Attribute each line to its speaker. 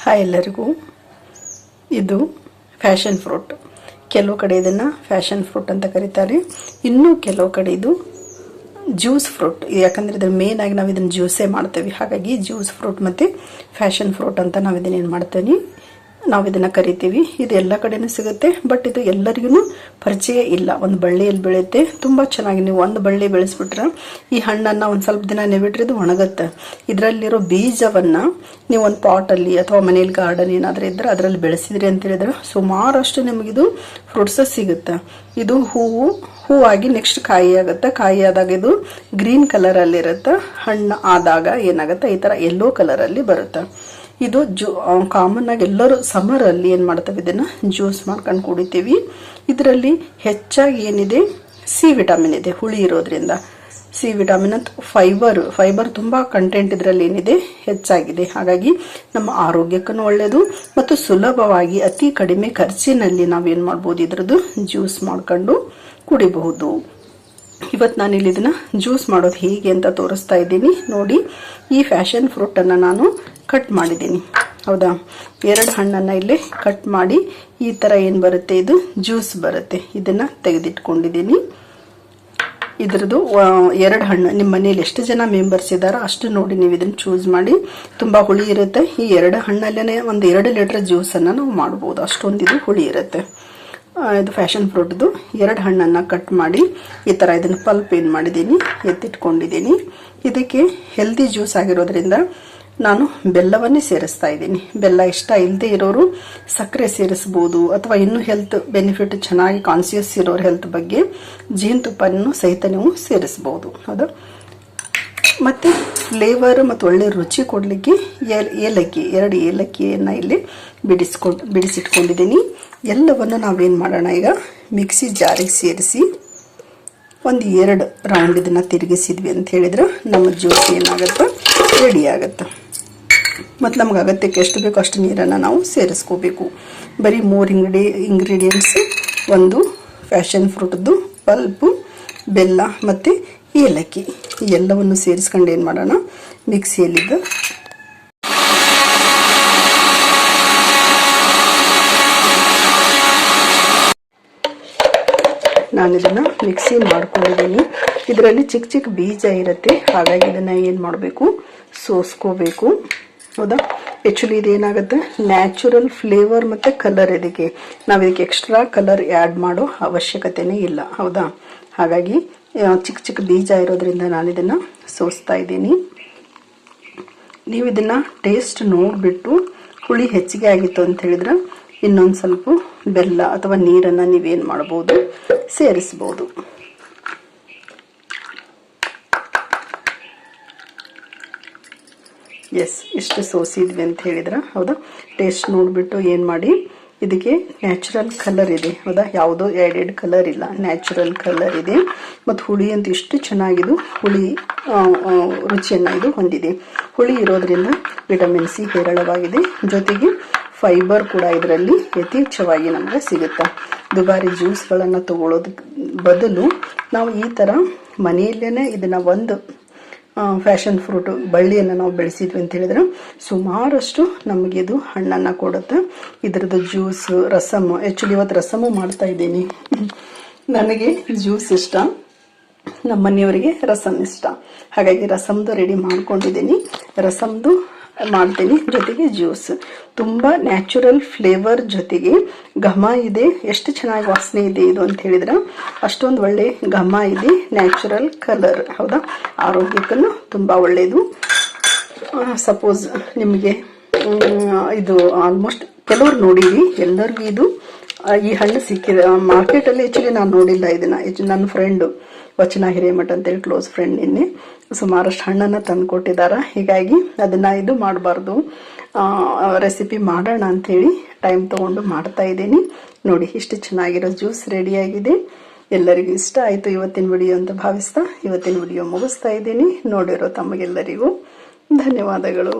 Speaker 1: Hi ಎಲ್ಲರಿಗೂ. ಇದು passion fruit. ಕೆಲವು ಕಡೆ ಇದನ್ನು ಫ್ಯಾಷನ್ ಫ್ರೂಟ್ ಅಂತ ಕರೀತಾರೆ, ಇನ್ನೂ ಕೆಲವು ಕಡೆ ಇದು ಜ್ಯೂಸ್ ಫ್ರೂಟ್. ಯಾಕಂದರೆ ಇದ್ರ ಮೇನ್ ಆಗಿ ನಾವು ಇದನ್ನು ಜ್ಯೂಸೇ ಮಾಡ್ತೇವೆ, ಹಾಗಾಗಿ ಜ್ಯೂಸ್ ಫ್ರೂಟ್ ಮತ್ತು ಫ್ಯಾಷನ್ ಫ್ರೂಟ್ ಅಂತ ನಾವು ಇದನ್ನೇನು ಮಾಡ್ತೇವೆ, ನಾವು ಇದನ್ನು ಕರಿತೀವಿ. ಇದು ಎಲ್ಲ ಕಡೆನೂ ಸಿಗುತ್ತೆ, ಬಟ್ ಇದು ಎಲ್ಲರಿಗೂ ಪರಿಚಯ ಇಲ್ಲ. ಒಂದು ಬಳ್ಳಿಯಲ್ಲಿ ಬೆಳೆಯುತ್ತೆ, ತುಂಬ ಚೆನ್ನಾಗಿ. ನೀವು ಒಂದು ಬಳ್ಳಿ ಬೆಳೆಸ್ಬಿಟ್ರೆ ಈ ಹಣ್ಣನ್ನು ಒಂದು ಸ್ವಲ್ಪ ದಿನ ನೆಬಿಟ್ರೆ ಇದು ಒಣಗುತ್ತೆ. ಇದರಲ್ಲಿರೋ ಬೀಜವನ್ನು ನೀವು ಒಂದು ಪಾಟಲ್ಲಿ ಅಥವಾ ಮನೇಲಿ ಗಾರ್ಡನ್ ಏನಾದರೂ ಇದ್ದರೆ ಅದರಲ್ಲಿ ಬೆಳೆಸಿದ್ರಿ ಅಂತ ಹೇಳಿದ್ರೆ ಸುಮಾರಷ್ಟು ನಿಮಗಿದು ಫ್ರೂಟ್ಸ್ ಸಿಗುತ್ತೆ. ಇದು ಹೂವಾಗಿ ನೆಕ್ಸ್ಟ್ ಕಾಯಿ ಆಗುತ್ತೆ. ಕಾಯಿ ಆದಾಗ ಇದು ಗ್ರೀನ್ ಕಲರಲ್ಲಿರುತ್ತೆ. ಹಣ್ಣು ಆದಾಗ ಏನಾಗುತ್ತೆ, ಈ ಥರ ಯೆಲ್ಲೋ ಕಲರಲ್ಲಿ ಬರುತ್ತೆ. ಇದು ಕಾಮನ್ ಆಗಿ ಎಲ್ಲರೂ ಸಮ್ಮರಲ್ಲಿ ಏನು ಮಾಡ್ತೇವೆ, ಇದನ್ನು ಜ್ಯೂಸ್ ಮಾಡ್ಕೊಂಡು ಕುಡಿತೀವಿ. ಇದರಲ್ಲಿ ಹೆಚ್ಚಾಗಿ ಏನಿದೆ, ಸಿ ವಿಟಮಿನ್ ಇದೆ. ಹುಳಿ ಇರೋದ್ರಿಂದ ಸಿ ವಿಟಮಿನ್ ಅಂತ ಫೈಬರ್ ತುಂಬ ಕಂಟೆಂಟ್ ಇದರಲ್ಲಿ ಏನಿದೆ ಹೆಚ್ಚಾಗಿದೆ. ಹಾಗಾಗಿ ನಮ್ಮ ಆರೋಗ್ಯಕ್ಕೂ ಒಳ್ಳೆಯದು ಮತ್ತು ಸುಲಭವಾಗಿ ಅತಿ ಕಡಿಮೆ ಖರ್ಚಿನಲ್ಲಿ ನಾವೇನು ಮಾಡ್ಬೋದು, ಇದರದ್ದು ಜ್ಯೂಸ್ ಮಾಡ್ಕೊಂಡು ಕುಡಿಬಹುದು. ಇವತ್ತು ನಾನು ಇಲ್ಲಿ ಇದನ್ನು ಜ್ಯೂಸ್ ಮಾಡೋದು ಹೇಗೆ ಅಂತ ತೋರಿಸ್ತಾ ಇದ್ದೀನಿ ನೋಡಿ. ಈ ಫ್ಯಾಷನ್ ಫ್ರೂಟನ್ನು ನಾನು ಕಟ್ ಮಾಡಿದ್ದೀನಿ, ಹೌದಾ. 2 ಹಣ್ಣನ್ನು ಇಲ್ಲಿ ಕಟ್ ಮಾಡಿ ಈ ಥರ ಏನು ಬರುತ್ತೆ, ಇದು ಜ್ಯೂಸ್ ಬರುತ್ತೆ. ಇದನ್ನು ತೆಗೆದಿಟ್ಕೊಂಡಿದ್ದೀನಿ. ಇದ್ರದ್ದು 2 ಹಣ್ಣು ನಿಮ್ಮ ಮನೇಲಿ ಎಷ್ಟು ಜನ ಮೆಂಬರ್ಸ್ ಇದ್ದಾರೋ ಅಷ್ಟು ನೋಡಿ ನೀವು ಇದನ್ನು ಚೂಸ್ ಮಾಡಿ. ತುಂಬ ಹುಳಿ ಇರುತ್ತೆ. ಈ 2 ಹಣ್ಣಲ್ಲೇ ಒಂದು 2 ಲೀಟರ್ ಜ್ಯೂಸನ್ನು ನಾವು ಮಾಡ್ಬೋದು, ಅಷ್ಟೊಂದು ಇದು ಹುಳಿ ಇರುತ್ತೆ. ಇದು ಫ್ಯಾಷನ್ ಫ್ರೂಟ್ದು 2 ಹಣ್ಣನ್ನು ಕಟ್ ಮಾಡಿ ಈ ಥರ ಇದನ್ನು ಪಲ್ಪ್ ಏನು ಮಾಡಿದ್ದೀನಿ, ಎತ್ತಿಟ್ಕೊಂಡಿದ್ದೀನಿ. ಇದಕ್ಕೆ ಹೆಲ್ದಿ ಜ್ಯೂಸ್ ಆಗಿರೋದ್ರಿಂದ ನಾನು ಬೆಲ್ಲವನ್ನೇ ಸೇರಿಸ್ತಾ ಇದ್ದೀನಿ. ಬೆಲ್ಲ ಇಷ್ಟ ಇಲ್ಲದೆ ಇರೋರು ಸಕ್ಕರೆ ಸೇರಿಸ್ಬೋದು, ಅಥವಾ ಇನ್ನೂ ಹೆಲ್ತ್ ಬೆನಿಫಿಟ್ ಚೆನ್ನಾಗಿ ಕಾನ್ಸಿಯಸ್ ಇರೋರು ಹೆಲ್ತ್ ಬಗ್ಗೆ ಜೇನುತುಪ್ಪನೂ ಸಹಿತ ನೀವು ಸೇರಿಸ್ಬೋದು, ಹೌದಾ. ಮತ್ತು ಫ್ಲೇವರ್ ಮತ್ತು ಒಳ್ಳೆ ರುಚಿ ಕೊಡಲಿಕ್ಕೆ ಏಲಕ್ಕಿ 2 ಏಲಕ್ಕಿಯನ್ನು ಇಲ್ಲಿ ಬಿಡಿಸಿಟ್ಕೊಂಡಿದ್ದೀನಿ. ಎಲ್ಲವನ್ನು ನಾವೇನು ಮಾಡೋಣ, ಈಗ ಮಿಕ್ಸಿ ಜಾರಿಗೆ ಸೇರಿಸಿ ಒಂದು 2 ರೌಂಡ್ ಇದನ್ನು ತಿರುಗಿಸಿದ್ವಿ ಅಂತ ಹೇಳಿದ್ರೆ ನಮ್ಮ ಜ್ಯೂಸ್ ಏನಾಗುತ್ತೆ, ರೆಡಿ ಆಗುತ್ತೆ. ಮತ್ತು ನಮ್ಗೆ ಅಗತ್ಯಕ್ಕೆ ಎಷ್ಟು ಬೇಕೋ ಅಷ್ಟು ನೀರನ್ನು ನಾವು ಸೇರಿಸ್ಕೋಬೇಕು. ಬರೀ 3 ಇಂಗ್ರೀಡಿಯೆಂಟ್ಸ್, ಒಂದು ಫ್ಯಾಷನ್ ಫ್ರೂಟ್ದು ಪಲ್ಪು, ಬೆಲ್ಲ ಮತ್ತು ಏಲಕ್ಕಿ, ಎಲ್ಲವನ್ನು ಸೇರಿಸ್ಕೊಂಡು ಏನು ಮಾಡೋಣ, ಮಿಕ್ಸಿಯಲ್ಲಿದ್ದು ನಾನು ಇದನ್ನು ಮಿಕ್ಸಿ ಮಾಡ್ಕೊಂಡಿದ್ದೀನಿ. ಇದರಲ್ಲಿ ಚಿಕ್ಕ ಚಿಕ್ಕ ಬೀಜ ಇರುತ್ತೆ, ಹಾಗಾಗಿ ಇದನ್ನು ಏನು ಮಾಡಬೇಕು, ಸೋಸ್ಕೋಬೇಕು, ಹೌದಾ. ಆ್ಯಕ್ಚುಲಿ ಇದೇನಾಗುತ್ತೆ, ನ್ಯಾಚುರಲ್ ಫ್ಲೇವರ್ ಮತ್ತು ಕಲರ್. ಇದಕ್ಕೆ ಎಕ್ಸ್ಟ್ರಾ ಕಲರ್ ಆ್ಯಡ್ ಮಾಡೋ ಅವಶ್ಯಕತೆನೇ ಇಲ್ಲ, ಹೌದಾ. ಹಾಗಾಗಿ ಚಿಕ್ಕ ಚಿಕ್ಕ ಬೀಜ ಇರೋದ್ರಿಂದ ನಾನು ಇದನ್ನು ಸೋಸ್ತಾ ಇದ್ದೀನಿ. ನೀವು ಇದನ್ನು ಟೇಸ್ಟ್ ನೋಡಿಬಿಟ್ಟು ಹುಳಿ ಹೆಚ್ಚಿಗೆ ಆಗಿತ್ತು ಅಂತ ಹೇಳಿದ್ರೆ ಇನ್ನೊಂದು ಸ್ವಲ್ಪ ಬೆಲ್ಲ ಅಥವಾ ನೀರನ್ನು ನೀವೇನು ಮಾಡ್ಬೋದು, ಸೇರಿಸ್ಬೋದು. ಎಸ್, ಇಷ್ಟು ಸೋಸಿದ್ವಿ ಅಂತ ಹೇಳಿದ್ರೆ, ಹೌದಾ. ಟೇಸ್ಟ್ ನೋಡಿಬಿಟ್ಟು ಏನು ಮಾಡಿ, ಇದಕ್ಕೆ ನ್ಯಾಚುರಲ್ ಕಲರ್ ಇದೆ, ಹೌದಾ. ಯಾವುದೋ ಆ್ಯಡೆಡ್ ಕಲರ್ ಇಲ್ಲ, ನ್ಯಾಚುರಲ್ ಕಲರ್ ಇದೆ. ಮತ್ತು ಹುಳಿ ಅಂತ ಇಷ್ಟು ಚೆನ್ನಾಗಿದು ಹುಳಿ ರುಚಿಯನ್ನು ಇದು ಹೊಂದಿದೆ. ಹುಳಿ ಇರೋದ್ರಿಂದ ವಿಟಮಿನ್ ಸಿ ಹೇರಳವಾಗಿದೆ, ಜೊತೆಗೆ ಫೈಬರ್ ಕೂಡ ಇದರಲ್ಲಿ ಯಥೇಚ್ಛವಾಗಿ ನಮಗೆ ಸಿಗುತ್ತೆ. ದುಬಾರಿ ಜ್ಯೂಸ್ಗಳನ್ನು ತಗೊಳ್ಳೋದು ಬದಲು ನಾವು ಈ ಥರ ಮನೆಯಲ್ಲೇ ಇದನ್ನು ಒಂದು ಫ್ಯಾಷನ್ ಫ್ರೂಟ್ ಬಳ್ಳಿಯನ್ನು ನಾವು ಬೆಳೆಸಿದ್ವಿ ಅಂತ ಹೇಳಿದ್ರೆ ಸುಮಾರಷ್ಟು ನಮಗಿದು ಹಣ್ಣನ್ನು ಕೊಡುತ್ತೆ. ಇದರದ್ದು ಜ್ಯೂಸ್, ರಸಮ್, ಆ್ಯಕ್ಚುಲಿ ಇವತ್ತು ರಸಮು ಮಾಡ್ತಾ ಇದ್ದೀನಿ. ನನಗೆ ಜ್ಯೂಸ್ ಇಷ್ಟ, ನಮ್ಮ ಮನೆಯವರಿಗೆ ರಸಮ್ ಇಷ್ಟ, ಹಾಗಾಗಿ ರಸಮ್ದು ರೆಡಿ ಮಾಡ್ಕೊಂಡಿದ್ದೀನಿ. ರಸಮ್ದು ಮಾಡ್ತೀನಿ, ಜೊತೆಗೆ ಜ್ಯೂಸ್. ತುಂಬ ನ್ಯಾಚುರಲ್ ಫ್ಲೇವರ್ ಜೊತೆಗೆ ಘಮ ಇದೆ. ಎಷ್ಟು ಚೆನ್ನಾಗಿ ವಾಸನೆ ಇದೆ ಇದು ಅಂತ ಹೇಳಿದ್ರೆ ಅಷ್ಟೊಂದು ಒಳ್ಳೆ ಘಮ ಇದೆ, ನ್ಯಾಚುರಲ್ ಕಲರ್, ಹೌದಾ. ಆರೋಗ್ಯಕ್ಕೂ ತುಂಬ ಒಳ್ಳೆಯದು. ಸಪೋಸ್ ನಿಮಗೆ ಇದು ಆಲ್ಮೋಸ್ಟ್ ಕೆಲವ್ರು ನೋಡಿವಿ, ಎಲ್ಲರಿಗೂ ಇದು ಈ ಹಣ್ಣು ಸಿಕ್ಕಿದೆ ಮಾರ್ಕೆಟಲ್ಲಿ. ಆ್ಯಕ್ಚುಲಿ ನಾನು ನೋಡಿಲ್ಲ ಇದನ್ನು. ನನ್ನ ಫ್ರೆಂಡು ವಚನ ಹಿರೇಮಠ ಅಂತೇಳಿ ಕ್ಲೋಸ್ ಫ್ರೆಂಡ್ ನಿನ್ನೆ ಸುಮಾರಷ್ಟು ಹಣ್ಣನ್ನು ತಂದು ಕೊಟ್ಟಿದ್ದಾರೆ. ಹೀಗಾಗಿ ಅದನ್ನು ಇದು ಮಾಡಬಾರ್ದು, ರೆಸಿಪಿ ಮಾಡೋಣ ಅಂಥೇಳಿ ಟೈಮ್ ತೊಗೊಂಡು ಮಾಡ್ತಾ ಇದ್ದೀನಿ. ನೋಡಿ, ಇಷ್ಟು ಚೆನ್ನಾಗಿರೋ ಜ್ಯೂಸ್ ರೆಡಿಯಾಗಿದೆ. ಎಲ್ಲರಿಗೂ ಇಷ್ಟ ಆಯಿತು ಇವತ್ತಿನ ವಿಡಿಯೋ ಅಂತ ಭಾವಿಸ್ತಾ ಇವತ್ತಿನ ವಿಡಿಯೋ ಮುಗಿಸ್ತಾ ಇದ್ದೀನಿ. ನೋಡಿರೋ ತಮಗೆಲ್ಲರಿಗೂ ಧನ್ಯವಾದಗಳು.